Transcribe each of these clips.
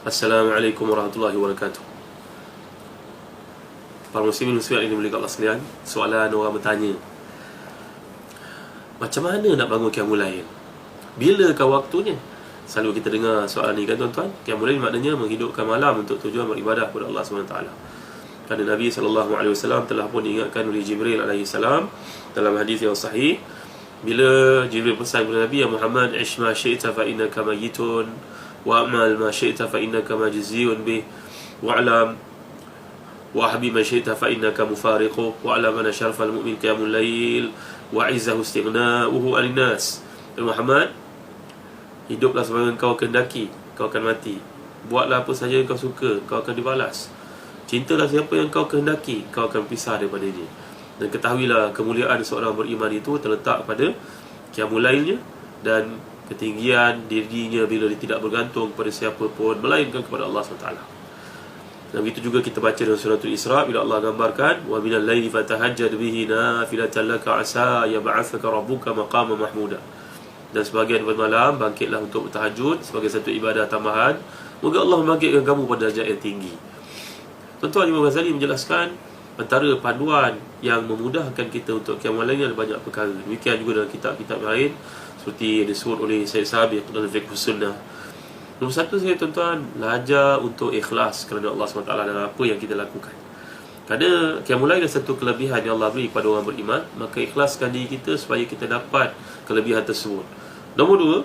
Assalamualaikum warahmatullahi wabarakatuh. Para muslimin muslimat ini mulia Allah sekalian, soalan orang bertanya, macam mana nak bangun qiyamul lail? Bilakah waktunya? Selalu kita dengar soalan ni kan tuan-tuan. Qiyamul lail maknanya menghidupkan malam untuk tujuan beribadah kepada Allah SWT. Kerana Nabi SAW telah pun diingatkan oleh Jibril AS dalam hadis yang sahih, bila Jibril pesan kepada Nabi, ya Muhammad, ish ma syi'ta fa innaka mayyitun wa'amal ma syi'ta fa innaka majziyun bih wa'alam wa'ahbi ma syi'ta fa innaka mufariquh wa'alam anna syarfal mu'min qiyamul lail wa'izzahu istighna'uhu 'anil nas. Muhammad, hiduplah sebagaimana kau kehendaki, kau akan mati. Buatlah apa saja yang kau suka, kau akan dibalas. Cintalah siapa yang kau kehendaki, kau akan pisah daripada dia. Dan ketahuilah kemuliaan seorang beriman itu terletak pada qiyamul lailnya dan ketinggian dirinya bila dia tidak bergantung kepada siapa pun melainkan kepada Allah SWT. Dan begitu juga kita baca dalam surah Al-Isra bila Allah gambarkan, wa minal laili fatahajjad bihi nafilatan laka asa yab'athaka rabbuka maqaman mahmuda. Dan sebahagian malam bangkitlah untuk bertahajud sebagai satu ibadah tambahan, moga Allah membangkitkan kamu pada derajat yang tinggi. Tuan-tuan, Imam Ghazali menjelaskan antara panduan yang memudahkan kita untuk qiyamul lail ada banyak perkara. Demikian juga dalam kitab-kitab lain seperti yang disebut oleh Syed Sabiq dalam Fiqh Sunnah. Nombor satu saya tuan-tuan, belajar untuk ikhlas kerana Allah SWT dalam apa yang kita lakukan. Kerana qiyamul lail adalah satu kelebihan yang Allah beri kepada orang beriman, maka ikhlaskan diri kita supaya kita dapat kelebihan tersebut. Nombor dua,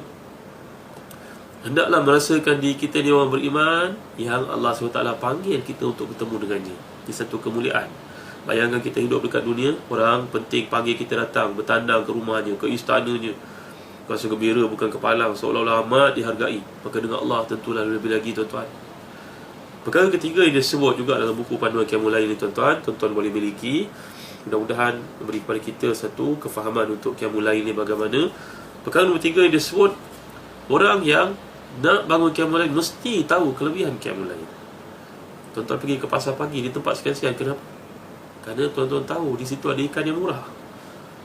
hendaklah merasakan diri kita ni orang beriman yang Allah SWT panggil kita untuk bertemu dengannya. Ini satu kemuliaan. Bayangkan kita hidup dekat dunia, orang penting panggil kita datang, bertandang ke rumahnya, ke istananya, rasa gembira bukan kepalang, seolah-olah amat dihargai. Maka dengan Allah tentulah lebih lagi tuan-tuan. Perkara ketiga yang disebut juga dalam buku panduan qiyamul lail ni tuan-tuan, tuan-tuan boleh miliki. Mudah-mudahan memberi kepada kita satu kefahaman untuk qiyamul lail ni bagaimana. Perkara nombor tiga yang disebut, orang yang nak bangun qiyamul lail mesti tahu kelebihan qiyamul lail. Tuan-tuan pergi ke pasar pagi di tempat sekian-sekian, kenapa? Kerana tuan-tuan tahu di situ ada ikan yang murah.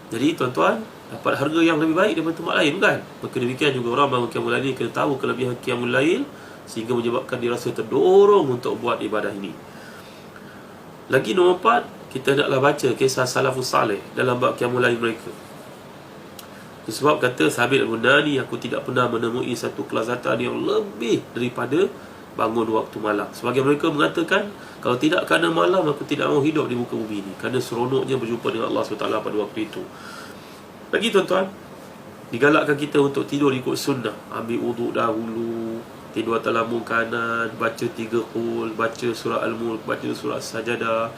Jadi tuan-tuan dapat harga yang lebih baik daripada tempat lain, bukan? Maka demikian juga orang bangun qiyamul lail ni kena tahu kelebihan qiyamul lail sehingga menyebabkan dia rasa terdorong untuk buat ibadah ini. Lagi nombor 4, kita hendaklah baca kisah salafus salih dalam bab qiyamul lail mereka. Sebab kata Thabit Al-Bunani, aku tidak pernah menemui satu kelazatan yang lebih daripada bangun waktu malam. Sebagian mereka mengatakan, kalau tidak kerana malam, aku tidak mahu hidup di muka bumi ini, kerana seronoknya berjumpa dengan Allah SWT pada waktu itu. Lagi tuan-tuan, digalakkan kita untuk tidur ikut sunnah. Ambil wuduk dahulu, tidur atas lambung kanan, baca 3 qul, baca surah Al-Mulk, baca surah Sajadah,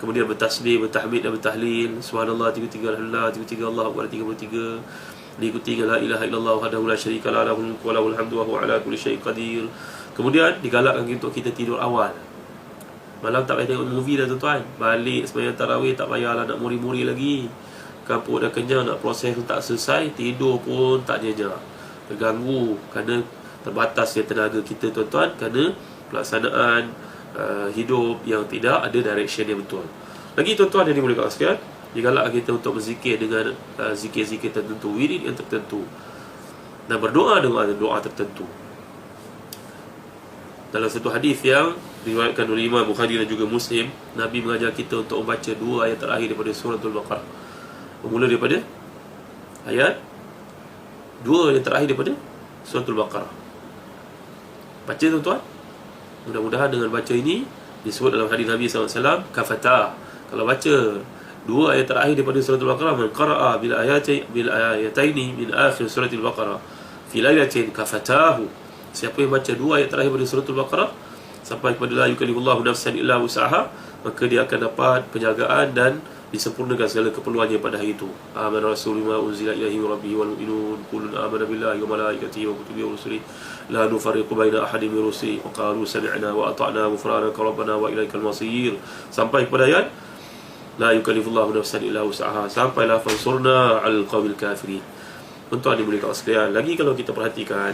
kemudian bertasbih, bertahmid dan bertahlil, subhanallah 33, alhamdulillah 33, Allahu akbar 33, diikuti dengan la ilaha illallah wahdahu la syarika lah, lahul mulku wa lahul hamdu wa huwa ala kulli syai'in qadir. Kemudian digalakkan untuk kita tidur awal. Malam tak payah tengok movie dah tuan-tuan, balik sembahyang tarawih tak payahlah nak muri-muri lagi. Kampung dah kenyang, nak proses tak selesai, tidur pun tak nyenyak, terganggu kerana terbatasnya tenaga kita tuan-tuan, kerana pelaksanaan hidup yang tidak ada direction yang betul. Lagi tuan-tuan yang dimuliakan sekalian, digalakkan kita untuk berzikir dengan zikir-zikir tertentu, wirid yang tertentu, dan berdoa dengan doa tertentu. Dalam satu hadis yang diriwayatkan oleh Imam Bukhari dan juga Muslim, Nabi mengajar kita untuk membaca 2 ayat terakhir daripada surah Al-Baqarah. Bermula daripada ayat 2 yang terakhir daripada surah Al-Baqarah. Baca tuan-tuan. Mudah-mudahan dengan baca ini, disebut dalam hadis Nabi SAW, kafata. Kalau baca 2 ayat terakhir daripada surah Al-Baqarah, man qara'a bil ayataini min akhir surah Al-Baqarah fi lailatin kafatahu. Siapa yang baca 2 ayat terakhir pada surah Al-Baqarah sampai kepada la yukallifullahu nafsan illa wus'aha, maka dia akan dapat penjagaan dan disempurnakan segala keperluannya pada hari itu. Amana rasulullah unzila ilaihi wa rabbihi wal mu'minun kullun amana billahi wa malaikatihi wa kutubihi wa rusulihi la nufarriqu baina ahadin min rusulihi wa qalu sami'na wa ata'na ghufranaka rabbana wa ilaikal masir, sampai kepada ayat la yukallifullahu nafsan illa wus'aha, sampailah fansurna 'alal qawmil kafirin. Tuan-tuan dimuliakan sekalian, lagi kalau kita perhatikan,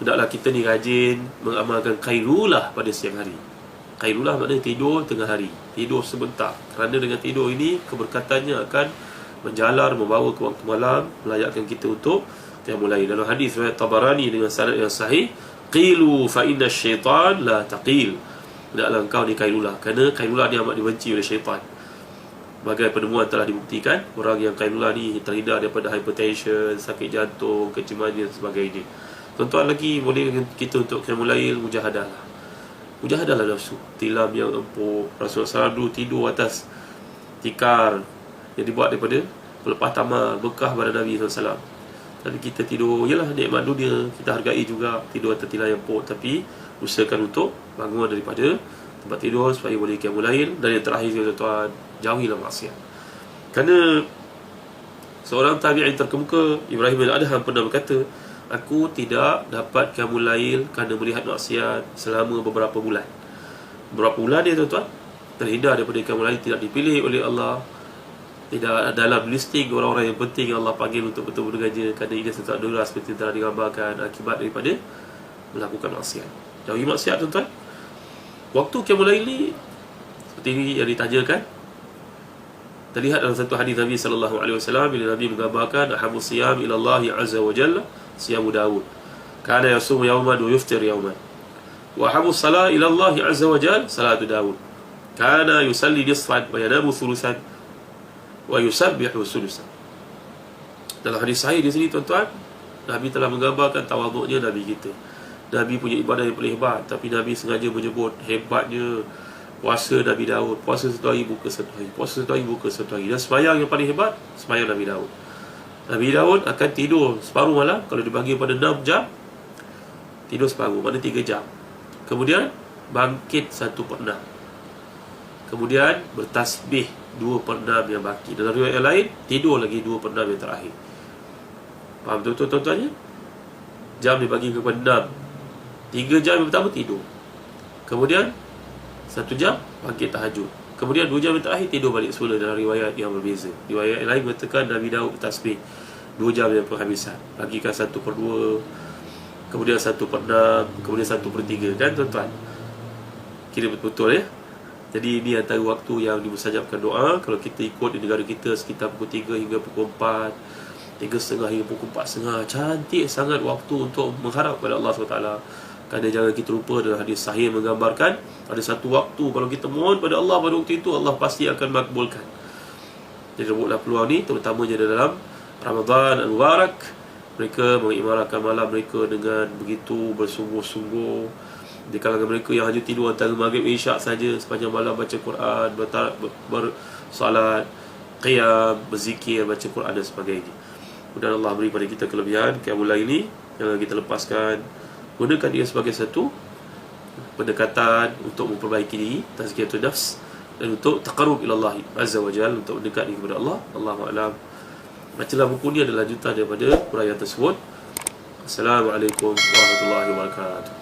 hendaklah kita ni rajin mengamalkan qailulah pada siang hari. Qailulah maknanya tidur tengah hari, tidur sebentar. Kerana dengan tidur ini, keberkatannya akan menjalar, membawa ke waktu malam, melayakkan kita untuk qiyamul lail. Dalam hadis riwayat Tabarani dengan sanad yang sahih, qilu fa inna syaitan la taqil. Tidaklah engkau ni kailulah, kerana kailulah ni amat dibenci oleh syaitan. Bagai penemuan telah dibuktikan, orang yang kailulah ni terhindar daripada hypertension, sakit jantung, kencemasan dan sebagainya. Tuan-tuan, lagi boleh kita untuk qiyamul lail mujahadah lah. Mujahadah lah nafsu. Tilam yang empuk. Rasulullah SAW dulu tidur atas tikar yang dibuat daripada pelepah tamar bekah pada Nabi SAW. Tapi kita tidur, yalah nikmat dunia, kita hargai juga tidur atas tilam yang empuk, tapi usahakan untuk bangun daripada tempat tidur supaya boleh qiyamul lail. Dan yang terakhir, tuan-tuan, jauhilah maksiat. Kerana seorang tabi'in terkemuka, Ibrahim bin Adham, pernah berkata, aku tidak dapat qiyamul lail kerana melihat maksiat selama beberapa bulan. Beberapa bulan dia, tuan-tuan, terhindar daripada qiyamul lail, tidak dipilih oleh Allah, tidak dalam listing orang-orang yang penting yang Allah panggil untuk bertemu dengannya, kerana ini satu dosa seperti telah digambarkan akibat daripada melakukan maksiat. Jauhi maksiat, tuan-tuan. Waktu qiyamul lail ni seperti ini yang ditanyakan, terlihat dalam satu hadis Nabi sallallahu alaihi wasallam bila Nabi menggambarkan ahabbu siyam ila Allah azza wa jalla siyamu Daud. Kana yasumu yawman wa yuftir yawman. Wa ahabbu salat ila Allah azza wa jalla salatu Daud. Kana yusalli nisfan wa yanamu thuluthan wa yusabbihu thuluthan. Dalam hadis sahih di sini, tuan-tuan, Nabi telah menggambarkan tawaduknya Nabi kita. Nabi punya ibadah yang paling hebat, tapi Nabi sengaja menyebut hebatnya puasa Nabi Daud. Puasa satu hari, buka satu hari. Puasa satu hari, buka satu hari. Dan sembahyang yang paling hebat, sembahyang Nabi Daud. Nabi Daud akan tidur separuh malam. Kalau dibagi pada 6 jam, tidur separuh, mana 3 jam. Kemudian bangkit 1/6. Kemudian bertasbih 2/6 yang baki. Dalam riwayat yang lain, tidur lagi 2/6 yang terakhir. Faham betul, tuan-tuan? Jam dibagi kepada 6. 3 jam yang pertama tidur. Kemudian 1 jam bangkit tahajud. Kemudian 2 jam yang terakhir tidur balik semula. Dalam riwayat yang berbeza. Riwayat yang lain mengatakan Nabi Daud bertasbih 2 jam yang penghabisan. Bagikan 1/2, kemudian 1/6, kemudian 1/3. Kan, tuan-tuan? Kira betul-betul, ya. Jadi ini antara waktu yang dimustajabkan doa. Kalau kita ikut di negara kita sekitar pukul 3 hingga pukul 4, 3:30 hingga pukul 4:30. Cantik sangat waktu untuk mengharap kepada Allah SWT. Kerana jangan kita lupa, dalam hadis sahih menggambarkan ada satu waktu kalau kita mohon pada Allah pada waktu itu, Allah pasti akan makbulkan. Jadi rebutlah peluang ni, terutamanya dalam Ramadan Al-Mubarak. Mereka mengikmarakan malam mereka dengan begitu bersungguh-sungguh. Di kalangan mereka yang hanya tidur antara maghrib dan isyak saja, sepanjang malam baca Quran, bersalat, qiyam, berzikir, baca Quran dan sebagainya. Mudah-mudahan Allah beri pada kita kelebihan qiyamul lail ini, jangan kita lepaskan. Gunakan dia sebagai satu pendekatan untuk memperbaiki diri, tazkiyatun nafs, dan untuk taqarrub ila Allah azza wa jalla, untuk mendekat diri kepada Allah. Allahu a'lam. Bacalah buku ni adalah lanjutan daripada huraian tersebut. Assalamualaikum warahmatullahi wabarakatuh.